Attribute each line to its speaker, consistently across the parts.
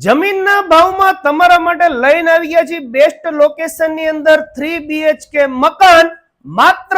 Speaker 1: જમીનના ભાવમાં તમારા માટે લઈને આવી ગયા છે બેસ્ટ લોકેશન ની અંદર 3 BHK મકાન માત્ર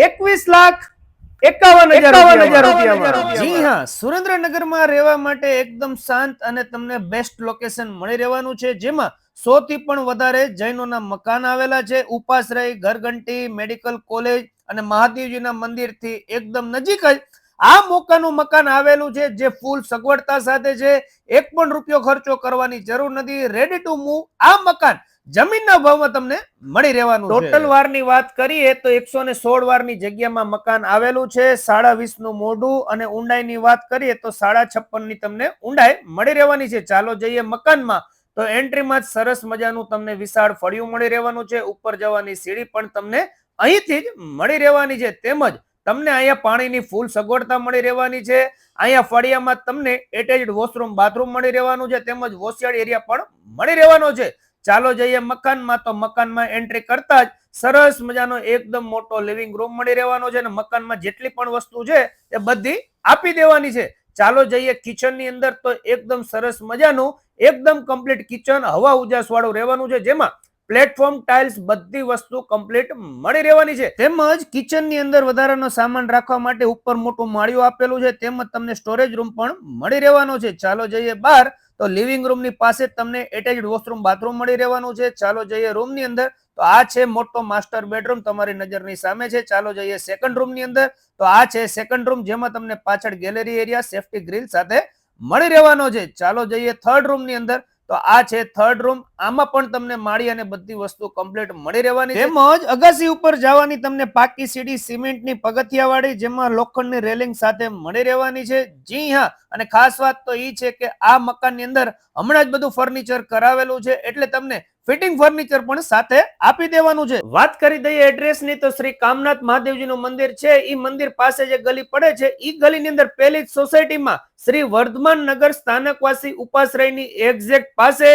Speaker 1: 21,51,000 રૂપિયામાં. જી હા, સુરેન્દ્રનગરમાં રહેવા માટે એકદમ શાંત અને તમને બેસ્ટ લોકેશન મળી રહેવાનું છે, જેમાં 100 થી પણ વધારે જૈનોના મકાન આવેલા છે. ઉપાશ્રય, ઘરઘંટી, મેડિકલ કોલેજ અને મહાદેવજીના મંદિરથી એકદમ નજીક જ આ મોકાનું મકાન આવેલું છે, જે ફૂલ સગવડતા સાથે છે. એક પણ રૂપિયો ખર્ચો કરવાની જરૂર નથી. રેડી ટુ મૂવ આ મકાન જમીનના ભાવમાં તમને મળી રહેવાનું છે. ટોટલ વારની વાત કરીએ તો 116 વારની જગ્યામાં મકાન આવેલું છે. 20.5 નું મોઢું અને ઊંડાઈની વાત કરીએ તો 56.5 ની તમને ઊંડાઈ મળી રહેવાની છે. ચાલો જઈએ મકાનમાં. તો એન્ટ્રીમાં જ સરસ મજાનું તમને વિશાળ ફળિયું મળી રહેવાનું છે. ઉપર જવાની સીડી પણ તમને અહીંથી જ મળી રહેવાની છે. તેમજ તમને અહીંયા પાણીની ફૂલ સગવડતા મળી રહેવાની છે. અહીંયા ફળિયામાં તમને એટેચ્ડ વોશરૂમ બાથરૂમ મળી રહેવાનું છે, તેમજ વોશિયાળ એરિયા પણ મળી રહેવાનો છે. ચાલો જઈએ મકાનમાં. તો મકાનમાં એન્ટ્રી કરતા જ સરસ મજાનો એકદમ મોટો લિવિંગ રૂમ મળી રહેવાનો છે અને મકાનમાં જેટલી પણ વસ્તુ છે એ બધી આપી દેવાની છે. ચાલો જઈએ કિચન ની અંદર. તો એકદમ સરસ મજાનું એકદમ કમ્પ્લીટ કિચન હવા ઉજાસ વાળું રહેવાનું છે, જેમાં પ્લેટફોર્મ, ટાઇલ્સ બધી વસ્તુ કમ્પ્લીટ મળી રહેવાની છે. તેમજ કિચન ની અંદર વધારાનો સામાન રાખવા માટે ઉપર મોટું માળિયું આપેલું છે, તેમજ તમને સ્ટોરેજ રૂમ પણ મળી રહેવાનો છે. ચાલો જઈએ બહાર. તો લિવિંગ રૂમ ની પાસે તમને એટેચ્ડ વોશરૂમ બાથરૂમ મળી રહેવાનું છે. ચાલો જઈએ રૂમ ની અંદર. તો આ છે મોટો માસ્ટર બેડરૂમ, તમારી નજરની સામે છે. ચાલો જઈએ સેકન્ડ રૂમ ની અંદર. તો આ છે સેકન્ડ રૂમ, જેમાં તમને પાછળ ગેલેરી એરિયા સેફ્ટી ગ્રીલ સાથે મળી રહેવાનો છે. ચાલો જઈએ થર્ડ રૂમ ની અંદર. તો આ છે થર્ડ રૂમ. આમાં પણ તમને માળી અને બધી વસ્તુ કમ્પ્લીટ મળી રહેવાની છે. તેમજ અગાસી ઉપર જવાની તમને પાકી સીડી સિમેન્ટની પગથિયા વાળી, જેમાં લોખંડની રેલિંગ સાથે મળી રહેવાની છે. જી હા, અને ખાસ વાત તો એ છે કે આ મકાનની અંદર હમણાં જ બધું ફર્નિચર કરાવેલું છે, એટલે તમને ફિટિંગ ફર્નિચર પણ સાથે આપી દેવાનું છે. વાત કરી દઈએ એડ્રેસ ની. તો શ્રી કામનાથ મહાદેવજીનું મંદિર છે. ઈ મંદિર પાસે જે ગલી પડે છે, ઈ ગલીની અંદર પહેલી જ સોસાયટીમાં શ્રી વર્ધમાન નગર સ્થાનકવાસી ઉપાશ્રયની એક્ઝેક્ટ પાસે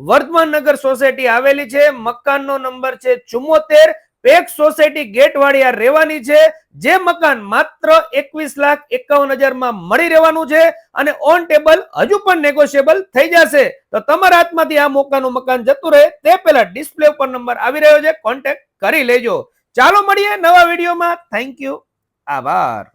Speaker 1: વર્ધમાન નગર સોસાયટી આવેલી છે. મકાનનો નંબર છે 74. પેક સોસાયટી ગેટ વાળી આ રહેવાની છે. જે મકાન માત્ર 21,51,000 માં મળી રહેવાનું છે અને ઓન ટેબલ હજુ પણ નેગોશિયેબલ થઈ જશે. તો તમારા હાથમાંથી આ મોકાનું મકાન જતું રહે તે પહેલા ડિસ્પ્લે ઉપર નંબર આવી રહ્યો છે, કોન્ટેક્ટ કરી લેજો. ચાલો મળીએ નવા વિડીયોમાં. Thank you. આભાર.